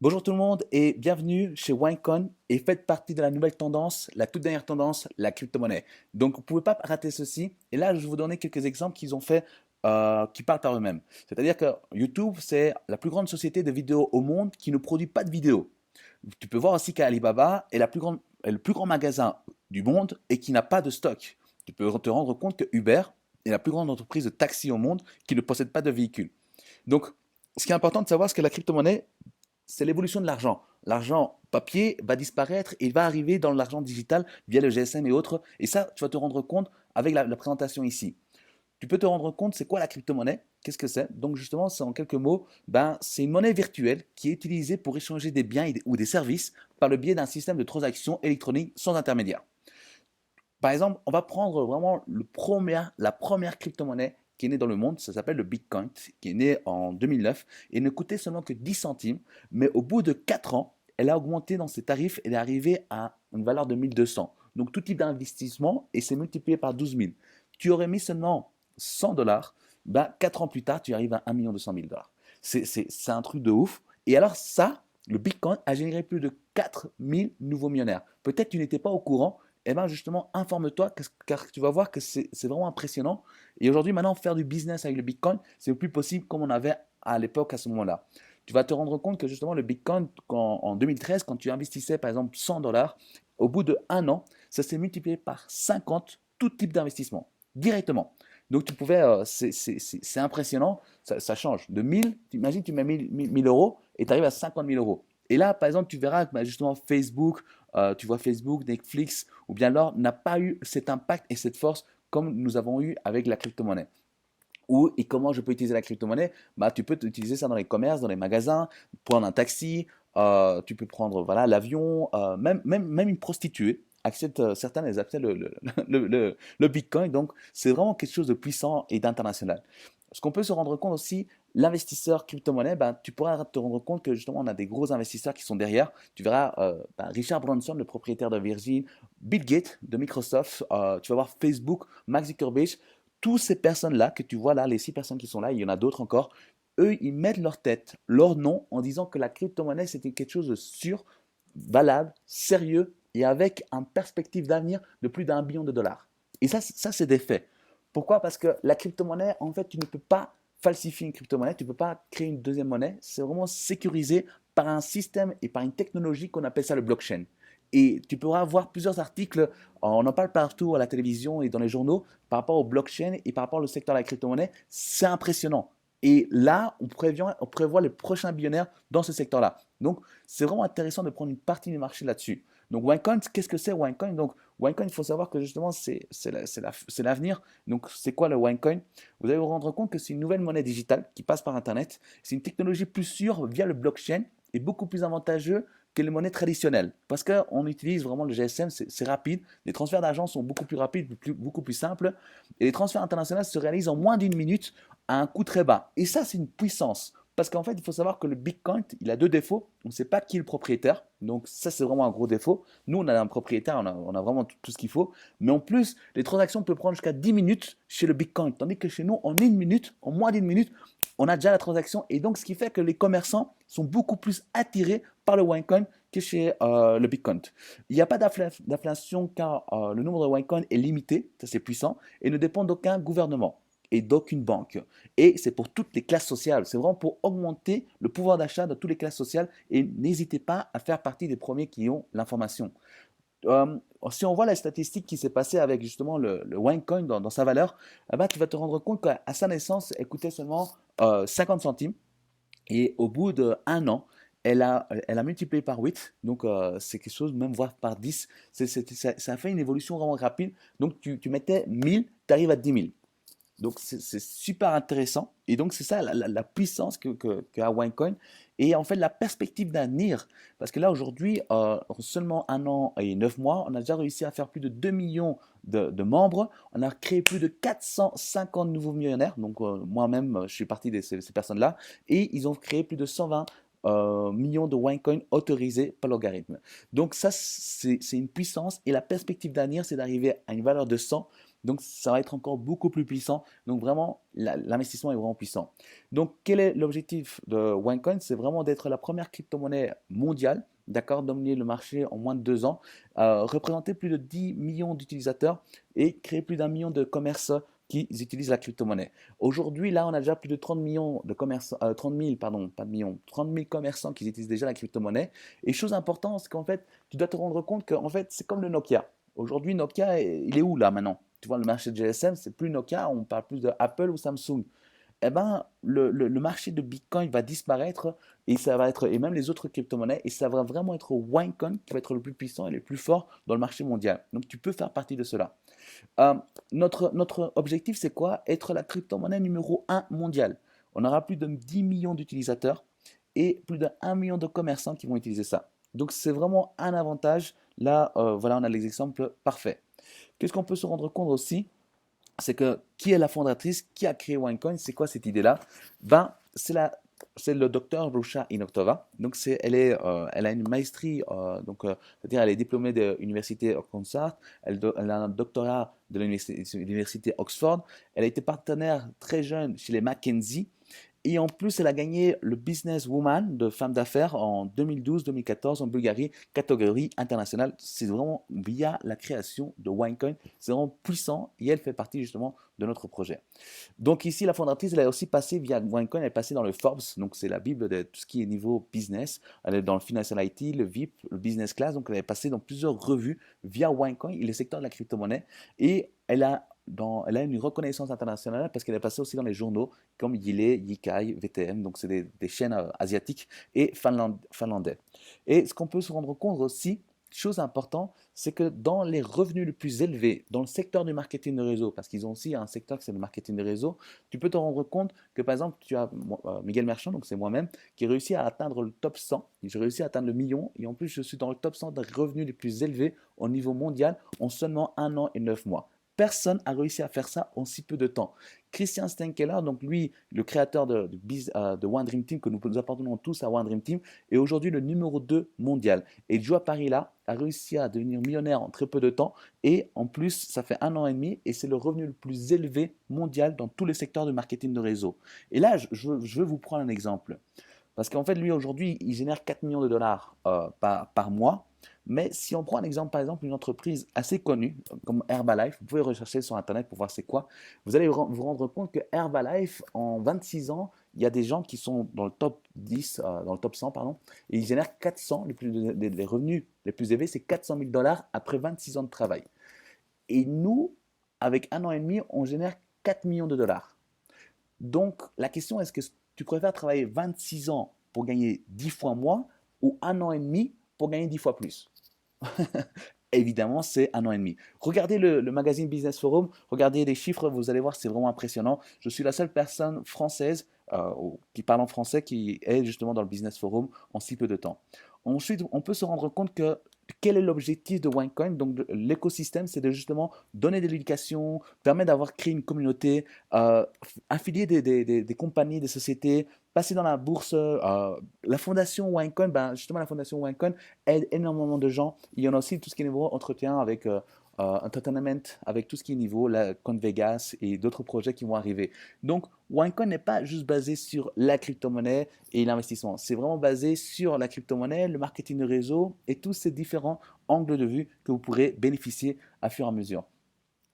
Bonjour tout le monde et bienvenue chez Winecoin et faites partie de la nouvelle tendance, la toute dernière tendance, la crypto-monnaie. Donc vous ne pouvez pas rater ceci. Et là, je vais vous donner quelques exemples qu'ils ont fait qui parlent par eux-mêmes. C'est-à-dire que YouTube, c'est la plus grande société de vidéos au monde qui ne produit pas de vidéos. Tu peux voir aussi qu'Alibaba est le plus grand magasin du monde et qui n'a pas de stock. Tu peux te rendre compte que Uber est la plus grande entreprise de taxi au monde qui ne possède pas de véhicule. Donc, ce qui est important de savoir, c'est que la crypto-monnaie, c'est l'évolution de l'argent. L'argent papier va disparaître et va arriver dans l'argent digital via le GSM et autres. Et ça, tu vas te rendre compte avec la présentation ici. Tu peux te rendre compte, c'est quoi la crypto-monnaie? Qu'est-ce que c'est? Donc justement, c'est en quelques mots, c'est une monnaie virtuelle qui est utilisée pour échanger des biens ou des services par le biais d'un système de transaction électronique sans intermédiaire. Par exemple, on va prendre vraiment la première crypto-monnaie qui est née dans le monde, ça s'appelle le Bitcoin, qui est né en 2009 et ne coûtait seulement que 10 centimes, mais au bout de 4 ans, elle a augmenté dans ses tarifs, elle est arrivée à une valeur de 1200. Donc tout type d'investissement et c'est multiplié par 12 000. Tu aurais mis seulement 100 dollars, 4 ans plus tard, tu arrives à 1 200 000 dollars. C'est un truc de ouf. Et alors ça, le Bitcoin a généré plus de 4000 nouveaux millionnaires. Peut-être tu n'étais pas au courant, eh ben justement, informe-toi car tu vas voir que c'est vraiment impressionnant. Et aujourd'hui, maintenant, faire du business avec le Bitcoin, c'est plus possible comme on avait à l'époque à ce moment-là. Tu vas te rendre compte que justement, le Bitcoin, en 2013, quand tu investissais par exemple 100 dollars, au bout de un an, ça s'est multiplié par 50 tout type d'investissement, directement. Donc tu pouvais, c'est impressionnant, ça change. De 1000, imagine tu mets 1000 euros et tu arrives à 50 000 euros. Et là, par exemple, tu verras que justement Facebook, tu vois Facebook, Netflix, ou bien alors n'a pas eu cet impact et cette force comme nous avons eu avec la crypto-monnaie. Et comment je peux utiliser la crypto-monnaie? Tu peux utiliser ça dans les commerces, dans les magasins, prendre un taxi, tu peux prendre voilà, l'avion, même une prostituée accepte, certains les acceptent le Bitcoin, donc c'est vraiment quelque chose de puissant et d'international. Ce qu'on peut se rendre compte aussi, l'investisseur crypto-monnaie, tu pourras te rendre compte que justement on a des gros investisseurs qui sont derrière. Tu verras Richard Branson, le propriétaire de Virgin, Bill Gates de Microsoft, tu vas voir Facebook, Mark Zuckerberg, toutes ces personnes-là que tu vois là, les 6 personnes qui sont là, il y en a d'autres encore, eux, ils mettent leur tête, leur nom en disant que la crypto-monnaie, c'était quelque chose de sûr, valable, sérieux et avec une perspective d'avenir de plus d'1 billion de dollars. Et ça c'est des faits. Pourquoi? Parce que la crypto-monnaie, en fait, tu ne peux pas falsifier une crypto-monnaie, tu ne peux pas créer une deuxième monnaie. C'est vraiment sécurisé par un système et par une technologie qu'on appelle ça le blockchain. Et tu pourras voir plusieurs articles, on en parle partout à la télévision et dans les journaux, par rapport au blockchain et par rapport au secteur de la crypto-monnaie. C'est impressionnant. Et là, on prévoit les prochains billionnaires dans ce secteur-là. Donc, c'est vraiment intéressant de prendre une partie du marché là-dessus. Donc, OneCoin, qu'est-ce que c'est OneCoin? Donc, OneCoin, il faut savoir que justement, c'est l'avenir. Donc, c'est quoi le OneCoin? Vous allez vous rendre compte que c'est une nouvelle monnaie digitale qui passe par Internet. C'est une technologie plus sûre via le blockchain et beaucoup plus avantageux que les monnaies traditionnelles. Parce qu'on utilise vraiment le GSM, c'est rapide. Les transferts d'argent sont beaucoup plus rapides, beaucoup plus simples. Et les transferts internationaux se réalisent en moins d'une minute à un coût très bas. Et ça, c'est une puissance. Parce qu'en fait, il faut savoir que le Bitcoin, il a deux défauts. On ne sait pas qui est le propriétaire. Donc ça, c'est vraiment un gros défaut. Nous, on a un propriétaire, on a vraiment tout ce qu'il faut. Mais en plus, les transactions peuvent prendre jusqu'à 10 minutes chez le Bitcoin. Tandis que chez nous, en une minute, en moins d'une minute, on a déjà la transaction. Et donc, ce qui fait que les commerçants sont beaucoup plus attirés par le Winecoin que chez le Bitcoin. Il n'y a pas d'inflation car le nombre de Winecoin est limité, ça c'est puissant, et ne dépend d'aucun gouvernement et d'aucune banque. Et c'est pour toutes les classes sociales. C'est vraiment pour augmenter le pouvoir d'achat de toutes les classes sociales. Et n'hésitez pas à faire partie des premiers qui ont l'information. Euh, Si on voit la statistique qui s'est passée avec justement le OneCoin dans sa valeur, tu vas te rendre compte qu'à sa naissance, elle coûtait seulement 50 centimes. Et au bout d'un an, elle a multiplié par 8. Donc c'est quelque chose, même voire par 10. Ça a fait une évolution vraiment rapide. Donc tu mettais 1000, tu arrives à 10 000. Donc, c'est super intéressant. Et donc, c'est ça la puissance qu'a OneCoin. Et en fait, la perspective d'avenir. Parce que là, aujourd'hui, en seulement un an et 9 mois, on a déjà réussi à faire plus de 2 millions de membres. On a créé plus de 450 nouveaux millionnaires. Donc, moi-même, je suis partie de ces personnes-là. Et ils ont créé plus de 120 millions de OneCoin autorisés par l'algorithme. Donc, ça, c'est une puissance. Et la perspective d'avenir, c'est d'arriver à une valeur de 100. Donc, ça va être encore beaucoup plus puissant. Donc, vraiment, l'investissement est vraiment puissant. Donc, quel est l'objectif de OneCoin? C'est vraiment d'être la première crypto-monnaie mondiale, d'accord, dominer le marché en moins de 2 ans, représenter plus de 10 millions d'utilisateurs et créer plus d'1 million de commerces qui utilisent la crypto-monnaie. Aujourd'hui, là, on a déjà plus de 30 millions de commerçants, 30 000, pardon, pas de millions, 30 000 commerçants qui utilisent déjà la crypto-monnaie. Et chose importante, c'est qu'en fait, tu dois te rendre compte que en fait, c'est comme le Nokia. Aujourd'hui, Nokia, il est où là maintenant? Tu vois, le marché de GSM, c'est plus Nokia, on parle plus de Apple ou Samsung. Eh ben, le marché de Bitcoin va disparaître et ça va être, et même les autres crypto-monnaies, et ça va vraiment être OneCoin qui va être le plus puissant et le plus fort dans le marché mondial. Donc, tu peux faire partie de cela. Euh, notre objectif, c'est quoi? Être la crypto-monnaie numéro 1 mondiale. On aura plus de 10 millions d'utilisateurs et plus d'1 million de commerçants qui vont utiliser ça. Donc, c'est vraiment un avantage. Là, voilà, on a les exemples parfaits. Qu'est-ce qu'on peut se rendre compte aussi? C'est que qui est la fondatrice, qui a créé OneCoin, c'est quoi cette idée-là? Ben, c'est le docteur Rusha Inokhtova. Donc, elle a une maestrie, c'est-à-dire elle est diplômée de l'université Oxford, elle a un doctorat de l'université Oxford, elle a été partenaire très jeune chez les McKinsey, et en plus, elle a gagné le Business Woman de femme d'affaires en 2012-2014 en Bulgarie, catégorie internationale. C'est vraiment via la création de OneCoin. C'est vraiment puissant et elle fait partie justement de notre projet. Donc ici, la fondatrice, elle est aussi passée via OneCoin, elle est passée dans le Forbes, donc c'est la bible de tout ce qui est niveau business. Elle est dans le Financial IT, le VIP, le Business Class, donc elle est passée dans plusieurs revues via OneCoin et le secteur de la crypto-monnaie. Et elle a une reconnaissance internationale parce qu'elle est passée aussi dans les journaux comme Yile, Yikai, VTM, donc c'est des chaînes asiatiques et finlandais. Et ce qu'on peut se rendre compte aussi, chose importante, c'est que dans les revenus les plus élevés, dans le secteur du marketing de réseau, parce qu'ils ont aussi un secteur qui c'est le marketing de réseau, tu peux te rendre compte que par exemple, tu as Miguel Merchant, donc c'est moi-même, qui réussit à atteindre le top 100, j'ai réussi à atteindre le million, et en plus je suis dans le top 100 des revenus les plus élevés au niveau mondial en seulement 1 an et 9 mois. Personne n'a réussi à faire ça en si peu de temps. Christian Stenkeller, donc lui, le créateur de One Dream Team, que nous appartenons tous à One Dream Team, est aujourd'hui le numéro 2 mondial. Et Joe Parilla a réussi à devenir millionnaire en très peu de temps. Et en plus, ça fait 1 an et demi et c'est le revenu le plus élevé mondial dans tous les secteurs de marketing de réseau. Et là, je veux vous prendre un exemple. Parce qu'en fait, lui, aujourd'hui, il génère 4 millions de dollars par mois. Mais si on prend un exemple, par exemple, une entreprise assez connue comme Herbalife, vous pouvez rechercher sur Internet pour voir c'est quoi. Vous allez vous rendre compte que Herbalife, en 26 ans, il y a des gens qui sont dans le top 10, dans le top 100, pardon, et ils génèrent 400, les revenus les plus élevés, c'est 400 000 dollars après 26 ans de travail. Et nous, avec 1 an et demi, on génère 4 millions de dollars. Donc, la question est-ce que tu préfères travailler 26 ans pour gagner 10 fois moins ou 1 an et demi pour gagner 10 fois plus? Évidemment, c'est 1 an et demi. Regardez le magazine Business Forum, regardez les chiffres, vous allez voir, c'est vraiment impressionnant. Je suis la seule personne française qui parle en français qui est justement dans le Business Forum en si peu de temps. Ensuite, on peut se rendre compte que quel est l'objectif de OneCoin? Donc, l'écosystème, c'est de justement donner de l'éducation, permettre d'avoir créé une communauté, affilier des compagnies, des sociétés, passer dans la bourse. La fondation OneCoin, ben, justement, la fondation OneCoin aide énormément de gens. Il y en a aussi tout ce qui est niveau entretien avec entertainment, avec tout ce qui est niveau la Coin Vegas et d'autres projets qui vont arriver. Donc, OneCoin n'est pas juste basé sur la crypto-monnaie et l'investissement. C'est vraiment basé sur la crypto-monnaie, le marketing de réseau et tous ces différents angles de vue que vous pourrez bénéficier à fur et à mesure.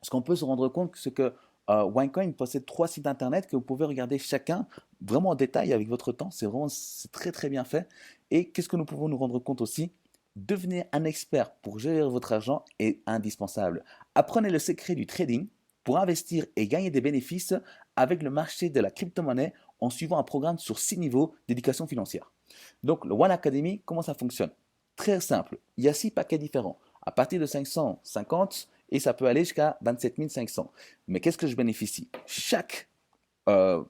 Ce qu'on peut se rendre compte, c'est que OneCoin possède 3 sites internet que vous pouvez regarder chacun vraiment en détail avec votre temps. C'est très très bien fait. Et qu'est-ce que nous pouvons nous rendre compte aussi? Devenir un expert pour gérer votre argent est indispensable. Apprenez le secret du trading pour investir et gagner des bénéfices avec le marché de la crypto-monnaie en suivant un programme sur 6 niveaux d'éducation financière. Donc, le One Academy, comment ça fonctionne? Très simple. Il y a 6 paquets différents. À partir de 550, et ça peut aller jusqu'à 27 500. Mais qu'est-ce que je bénéficie? Chaque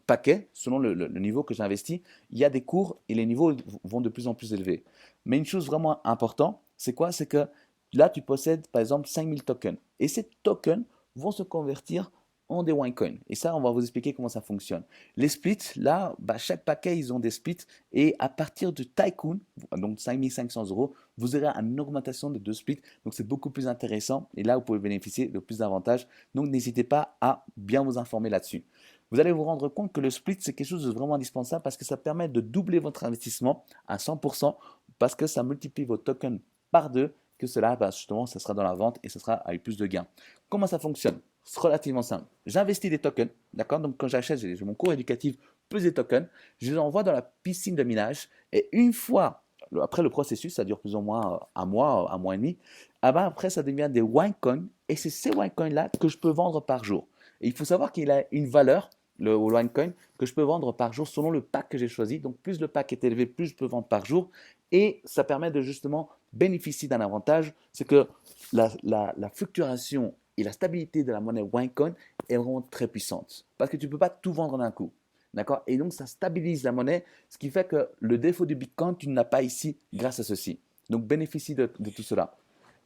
paquet, selon le niveau que j'investis, il y a des cours et les niveaux vont de plus en plus élevés. Mais une chose vraiment importante, c'est quoi? C'est que là, tu possèdes par exemple 5000 tokens. Et ces tokens vont se convertir ont des Winecoin. Et ça, on va vous expliquer comment ça fonctionne. Les splits, là, bah, chaque paquet, ils ont des splits. Et à partir de Tycoon, donc 5500 euros, vous aurez une augmentation de 2 splits. Donc, c'est beaucoup plus intéressant. Et là, vous pouvez bénéficier de plus d'avantages. Donc, n'hésitez pas à bien vous informer là-dessus. Vous allez vous rendre compte que le split, c'est quelque chose de vraiment indispensable parce que ça permet de doubler votre investissement à 100% parce que ça multiplie vos tokens par 2, que cela, bah, justement, ça sera dans la vente et ça sera avec plus de gains. Comment ça fonctionne? C'est relativement simple. J'investis des tokens, d'accord? Donc, quand j'achète, j'ai mon cours éducatif plus des tokens, je les envoie dans la piscine de minage et une fois, après le processus, ça dure plus ou moins un mois et demi, ah ben après, ça devient des Winecoin et c'est ces Winecoins-là que je peux vendre par jour. Et il faut savoir qu'il a une valeur le OneCoin, que je peux vendre par jour selon le pack que j'ai choisi. Donc, plus le pack est élevé, plus je peux vendre par jour. Et ça permet de justement bénéficier d'un avantage, c'est que la fluctuation et la stabilité de la monnaie OneCoin est vraiment très puissante. Parce que tu ne peux pas tout vendre d'un coup. D'accord? Et donc, ça stabilise la monnaie, ce qui fait que le défaut du Bitcoin, tu ne l'as pas ici grâce à ceci. Donc, bénéficie de tout cela.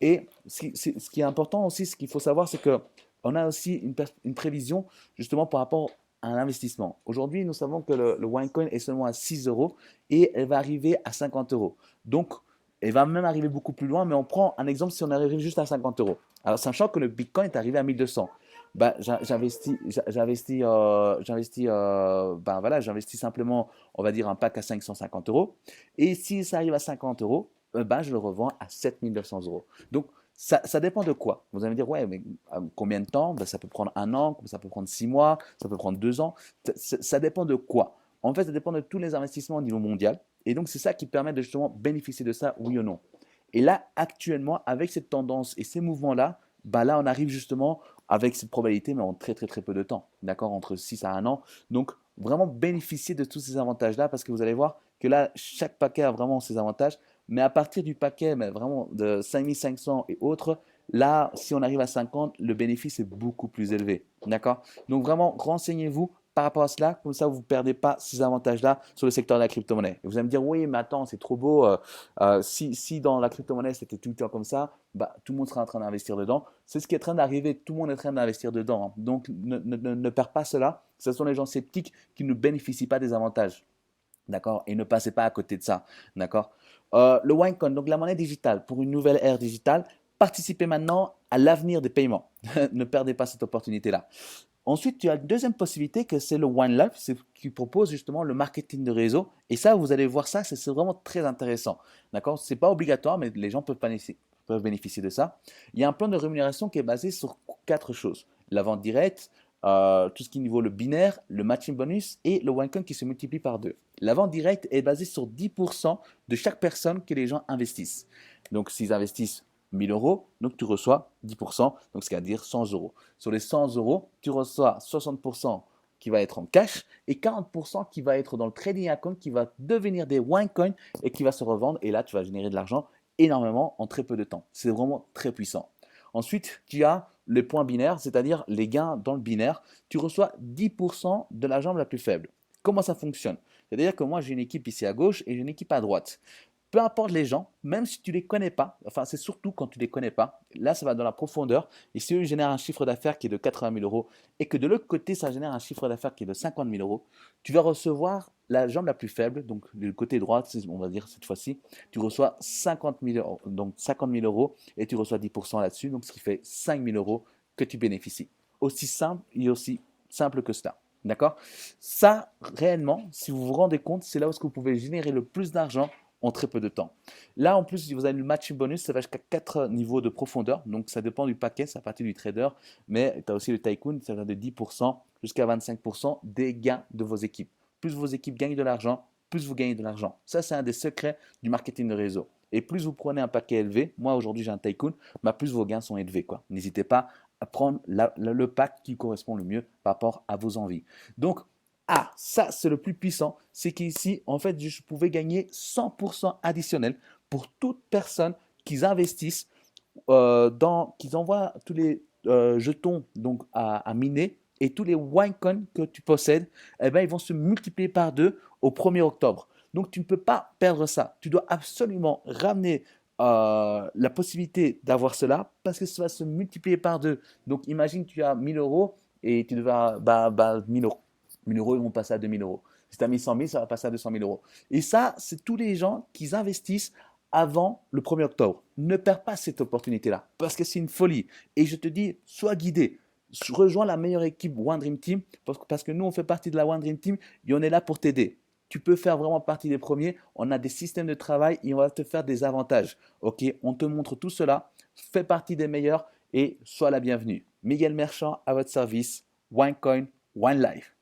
Et ce qui est important aussi, ce qu'il faut savoir, c'est qu'on a aussi une prévision justement par rapport un investissement. Aujourd'hui, nous savons que le OneCoin est seulement à 6 euros et elle va arriver à 50 euros. Donc, elle va même arriver beaucoup plus loin, mais on prend un exemple si on arrive juste à 50 euros. Alors, sachant que le Bitcoin est arrivé à 1200, bah, j'investis simplement, on va dire, un pack à 550 euros. Et si ça arrive à 50 euros, bah, je le revends à 7900 euros. Donc, ça dépend de quoi. Vous allez me dire, ouais, mais combien de temps? Ben, ça peut prendre un an, ça peut prendre 6 mois, ça peut prendre 2 ans. Ça dépend de quoi? En fait, ça dépend de tous les investissements au niveau mondial. Et donc, c'est ça qui permet de justement bénéficier de ça, oui ou non. Et là, actuellement, avec cette tendance et ces mouvements-là, bah là, on arrive justement avec cette probabilité, mais en très, très, très peu de temps. D'accord? Entre 6 à 1 an. Donc, vraiment bénéficier de tous ces avantages-là parce que vous allez voir que là, chaque paquet a vraiment ses avantages. Mais à partir du paquet, mais vraiment de 5500 et autres, là, si on arrive à 50, le bénéfice est beaucoup plus élevé. D'accord? Donc vraiment, renseignez-vous par rapport à cela, comme ça vous ne perdez pas ces avantages-là sur le secteur de la crypto-monnaie. Et vous allez me dire, oui, mais attends, c'est trop beau. Si dans la crypto-monnaie c'était tout le temps comme ça, bah, tout le monde sera en train d'investir dedans. C'est ce qui est en train d'arriver, tout le monde est en train d'investir dedans. Hein. Donc ne perds pas cela. Ce sont les gens sceptiques qui ne bénéficient pas des avantages. D'accord? Et ne passez pas à côté de ça. D'accord? Le Winecoin, donc la monnaie digitale, pour une nouvelle ère digitale, participez maintenant à l'avenir des paiements. Ne perdez pas cette opportunité-là. Ensuite, tu as une deuxième possibilité que c'est le One Love, qui propose justement le marketing de réseau. Et ça, vous allez voir ça, c'est vraiment très intéressant. D'accord? C'est pas obligatoire, mais les gens peuvent bénéficier de ça. Il y a un plan de rémunération qui est basé sur 4 choses. La vente directe, tout ce qui est niveau le binaire, le matching bonus et le OneCoin qui se multiplie par 2. La vente directe est basée sur 10% de chaque personne que les gens investissent. Donc, s'ils investissent 1000 euros, donc tu reçois 10%, donc c'est-à-dire 100 euros. Sur les 100 euros, tu reçois 60% qui va être en cash et 40% qui va être dans le trading account qui va devenir des OneCoin et qui va se revendre. Et là, tu vas générer de l'argent énormément en très peu de temps. C'est vraiment très puissant. Ensuite, tu as les points binaires, c'est-à-dire les gains dans le binaire. Tu reçois 10% de la jambe la plus faible. Comment ça fonctionne? C'est-à-dire que moi, j'ai une équipe ici à gauche et j'ai une équipe à droite. Peu importe les gens, même si tu ne les connais pas, enfin c'est surtout quand tu ne les connais pas, là ça va dans la profondeur, et si eux génèrent un chiffre d'affaires qui est de 80 000 euros, et que de l'autre côté ça génère un chiffre d'affaires qui est de 50 000 euros, tu vas recevoir la jambe la plus faible, donc du côté droit, on va dire cette fois-ci, tu reçois 50 000 euros, donc 50 000 euros, et tu reçois 10% là-dessus, donc ce qui fait 5 000 euros que tu bénéficies. Aussi simple et aussi simple que cela. D'accord? Ça, réellement, si vous vous rendez compte, c'est là où vous pouvez générer le plus d'argent en très peu de temps. Là, en plus, si vous avez le matching bonus, ça va jusqu'à 4 niveaux de profondeur. Donc, ça dépend du paquet, ça partie du trader. Mais tu as aussi le tycoon, ça va de 10% jusqu'à 25% des gains de vos équipes. Plus vos équipes gagnent de l'argent, plus vous gagnez de l'argent. Ça, c'est un des secrets du marketing de réseau. Et plus vous prenez un paquet élevé, moi aujourd'hui j'ai un tycoon, bah, plus vos gains sont élevés. N'hésitez pas à prendre le pack qui correspond le mieux par rapport à vos envies. Donc, ah, ça, c'est le plus puissant. C'est qu'ici, en fait, je pouvais gagner 100% additionnel pour toute personne qui investissent qu'ils envoient tous les jetons donc à miner et tous les Winecoins que tu possèdes, eh ben, ils vont se multiplier par 2 au 1er octobre. Donc, tu ne peux pas perdre ça. Tu dois absolument ramener la possibilité d'avoir cela parce que ça va se multiplier par 2. Donc, imagine, tu as 1000 euros et tu devras 1000 euros. 1000 euros, ils vont passer à 2000 euros. Si tu as mis 100 000, ça va passer à 200 000 euros. Et ça, c'est tous les gens qui investissent avant le 1er octobre. Ne perds pas cette opportunité-là parce que c'est une folie. Et je te dis, sois guidé. Rejoins la meilleure équipe One Dream Team parce que nous, on fait partie de la One Dream Team et on est là pour t'aider. Tu peux faire vraiment partie des premiers. On a des systèmes de travail et on va te faire des avantages. Ok, on te montre tout cela. Fais partie des meilleurs et sois la bienvenue. Miguel Merchant à votre service. OneCoin, One Life.